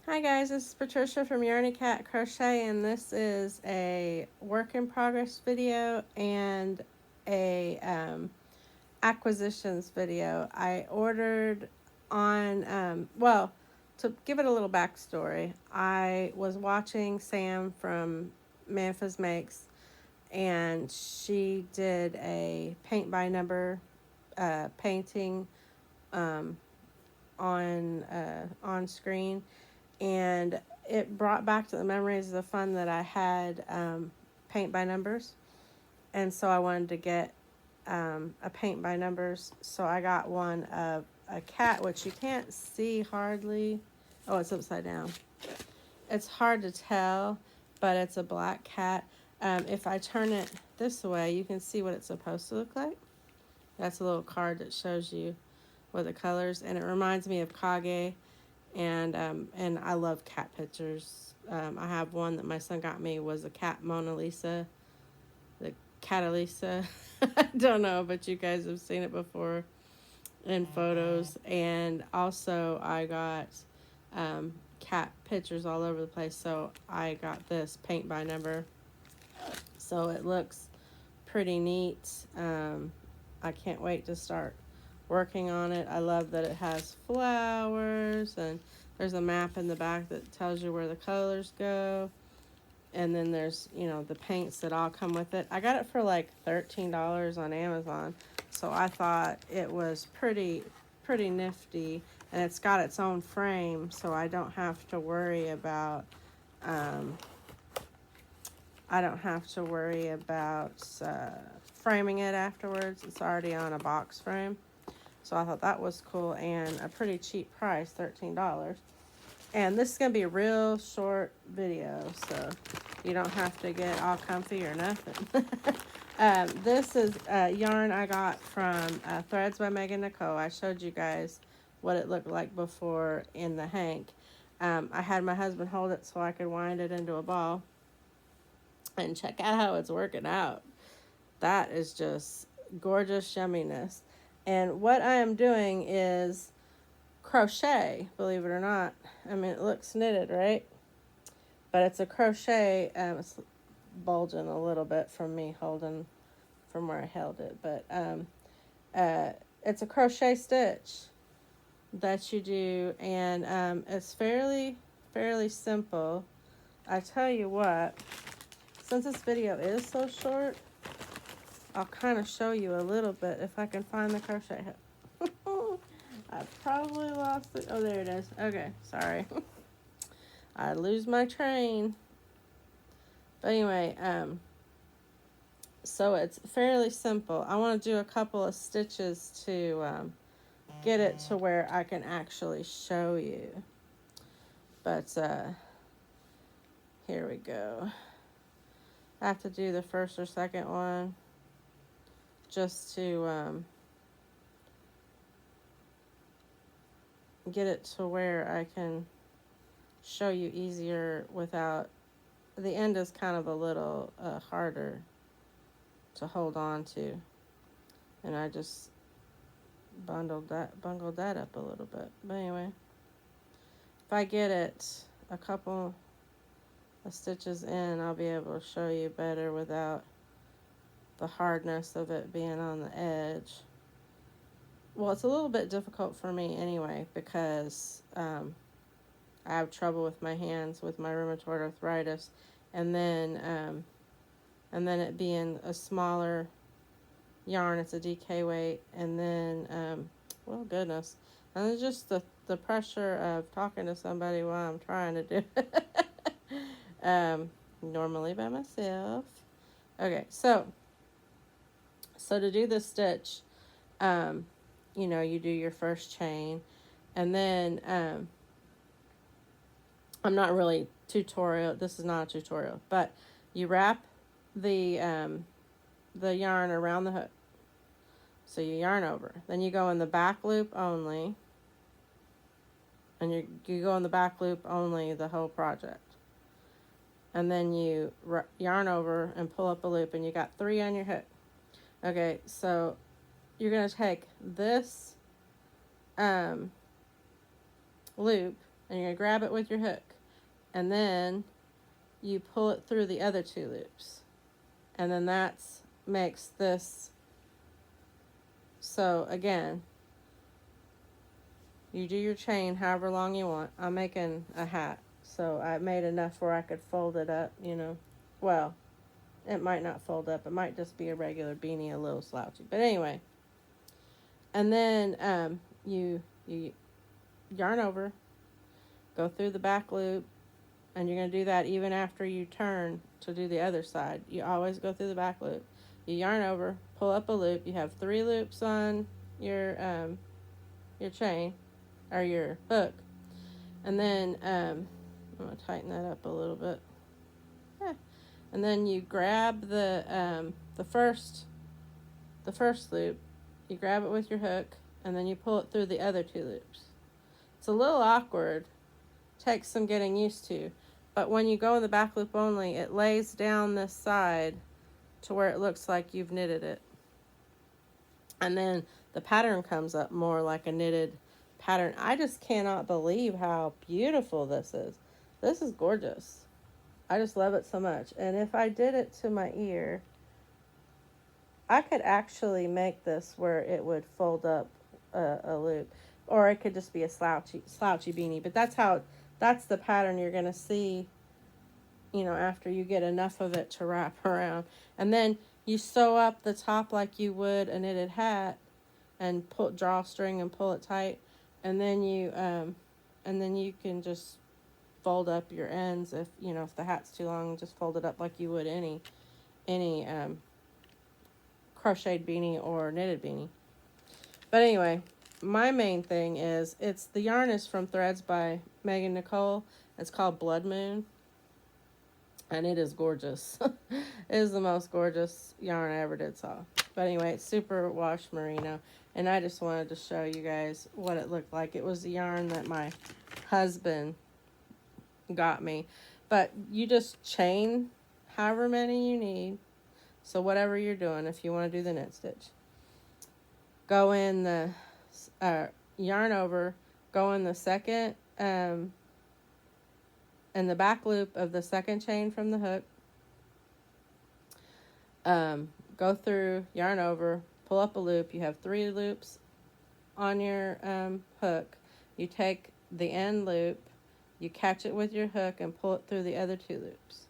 Hi guys, this is Patricia from Yarny Cat Crochet, and this is a work in progress video and a acquisitions video. I ordered on, to give it a little backstory, I was watching Sam from Memphis Makes, and she did a paint by number painting on screen, and it brought back to the memories of the fun that I had paint by numbers. And so I wanted to get a paint by numbers. So I got one of a cat, which you can't see hardly. Oh, it's upside down. It's hard to tell, but it's a black cat. If I turn it this way, you can see what it's supposed to look like. That's a little card that shows you what the colors, and it reminds me of Kage. And I love cat pictures. I have one that my son got me, was a cat Mona Lisa, the Catalisa. I don't know, but you guys have seen it before in photos. And also I got cat pictures all over the place, so I got this paint by number. So it looks pretty neat. I can't wait to start working on it. I love that it has flowers, and there's a map in the back that tells you where the colors go. And then there's, the paints that all come with it. I got it for like $13 on Amazon, so I thought it was pretty nifty. And it's got its own frame, so I don't have to worry about framing it afterwards. It's already on a box frame. So I thought that was cool, and a pretty cheap price, $13. And this is going to be a real short video, so you don't have to get all comfy or nothing. This is yarn I got from Threads by Megan Nicole. I showed you guys what it looked like before in the hank. I had my husband hold it so I could wind it into a ball. And check out how it's working out. That is just gorgeous yumminess. And what I am doing is crochet, believe it or not. I mean, it looks knitted, right? But it's a crochet. It's bulging a little bit from me holding from where I held it. But it's a crochet stitch that you do. And it's fairly simple. I tell you what, since this video is so short, I'll kind of show you a little bit if I can find the crochet hook. I probably lost it. Oh, there it is. Okay, sorry. I lose my train. But anyway, so it's fairly simple. I want to do a couple of stitches to get it to where I can actually show you. But here we go. I have to do the first or second one just to get it to where I can show you easier without, the end is kind of a little harder to hold on to, and I just bungled that up a little bit. But anyway, if I get it a couple of stitches in, I'll be able to show you better without the hardness of it being on the edge. Well, it's a little bit difficult for me anyway, because I have trouble with my hands with my rheumatoid arthritis, and then it being a smaller yarn, it's a DK weight, and then well, goodness, and it's just the pressure of talking to somebody while I'm trying to do it. Normally by myself. Okay, so to do this stitch, you do your first chain, and then I'm not really tutorial. This is not a tutorial, but you wrap the yarn around the hook. So you yarn over. Then you go in the back loop only, and you go in the back loop only the whole project. And then you yarn over and pull up a loop, and you got 3 on your hook. Okay, so you're going to take this loop and you're going to grab it with your hook, and then you pull it through the other 2 loops, and then that's makes this. So again, you do your chain however long you want. I'm making a hat, so I made enough where I could fold it up, you know. Well, it might not fold up. It might just be a regular beanie, a little slouchy. But anyway, and then you yarn over, go through the back loop, and you're going to do that even after you turn to do the other side. You always go through the back loop. You yarn over, pull up a loop. You have 3 loops on your chain or your hook, and then I'm going to tighten that up a little bit. Yeah. And then you grab the first loop, you grab it with your hook, and then you pull it through the other 2 loops. It's a little awkward, takes some getting used to, but when you go in the back loop only, it lays down this side to where it looks like you've knitted it. And then the pattern comes up more like a knitted pattern. I just cannot believe how beautiful this is. This is gorgeous. I just love it so much. And if I did it to my ear, I could actually make this where it would fold up a loop, or it could just be a slouchy beanie. But that's the pattern you're going to see, you know, after you get enough of it to wrap around. And then you sew up the top like you would a knitted hat, and draw a string and pull it tight. And then you can just fold up your ends. If you know, if the hat's too long, just fold it up like you would any crocheted beanie or knitted beanie. But anyway, my main thing is, the yarn is from Threads by Megan Nicole. It's called Blood Moon, and it is gorgeous. It is the most gorgeous yarn I ever did saw. But anyway, it's super wash merino, and I just wanted to show you guys what it looked like. It was the yarn that my husband got me, but you just chain however many you need. So whatever you're doing, if you want to do the knit stitch, go in the yarn over, go in the second in the back loop of the second chain from the hook, go through, yarn over, pull up a loop. You have 3 loops on your hook. You take the end loop, you catch it with your hook and pull it through the other 2 loops,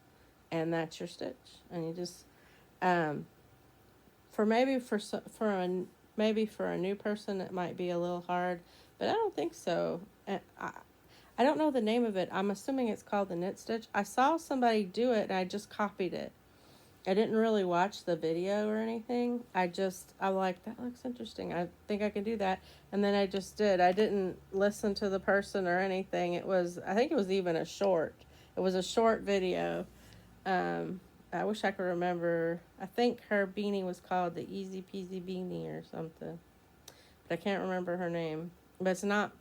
and that's your stitch. And you just for a new person it might be a little hard, but I don't think so. And I don't know the name of it. I'm assuming it's called the knit stitch. I saw somebody do it and I just copied it. I didn't really watch the video or anything. I like, that looks interesting. I think I can do that. And then I just did. I didn't listen to the person or anything. I think it was even a short. It was a short video. I wish I could remember. I think her beanie was called the Easy Peasy Beanie or something. But I can't remember her name. But it's not,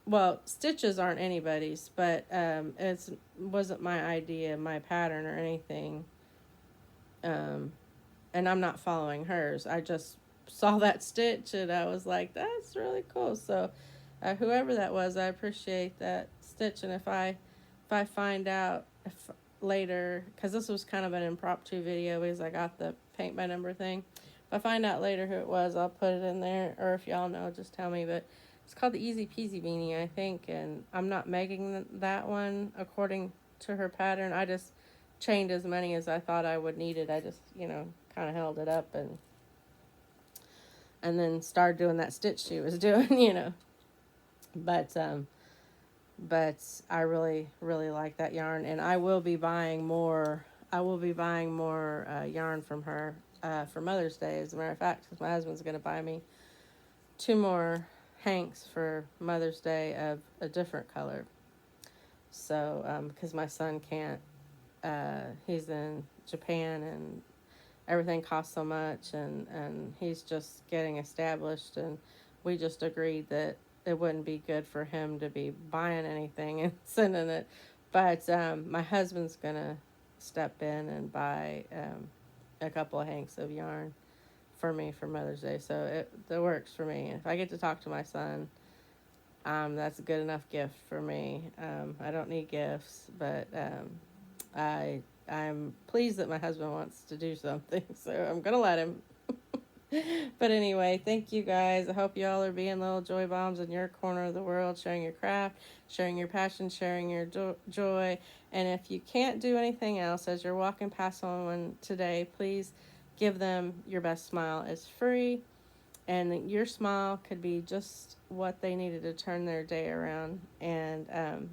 well, stitches aren't anybody's, but it wasn't my idea, my pattern or anything. And I'm not following hers. I just saw that stitch and I was like, that's really cool. So whoever that was, I appreciate that stitch. And if I find out later, because this was kind of an impromptu video because I got the paint by number thing. If I find out later who it was, I'll put it in there. Or if y'all know, just tell me. But it's called the Easy Peasy Beanie, I think. And I'm not making that one according to her pattern. I just chained as many as I thought I would need it. I just, kind of held it up and then started doing that stitch she was doing, But I really, really like that yarn, and I will be buying more. Yarn from her for Mother's Day, as a matter of fact, because my husband's going to buy me 2 more hanks for Mother's Day of a different color. So, because my son can't, he's in Japan and everything costs so much, and he's just getting established, and we just agreed that it wouldn't be good for him to be buying anything and sending it. But my husband's going to step in and buy a couple of hanks of yarn for me for Mother's Day. So it works for me. If I get to talk to my son, that's a good enough gift for me. I don't need gifts, but I'm pleased that my husband wants to do something, so I'm gonna let him. But anyway, thank you guys. I hope y'all are being little joy bombs in your corner of the world, sharing your craft, sharing your passion, sharing your joy. And if you can't do anything else as you're walking past someone today, please give them your best smile. It's free, and your smile could be just what they needed to turn their day around. And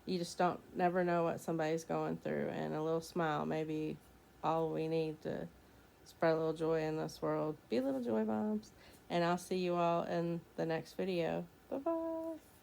you just don't never know what somebody's going through, and a little smile may be all we need to spread a little joy in this world. Be little joy bombs. And I'll see you all in the next video. Bye bye.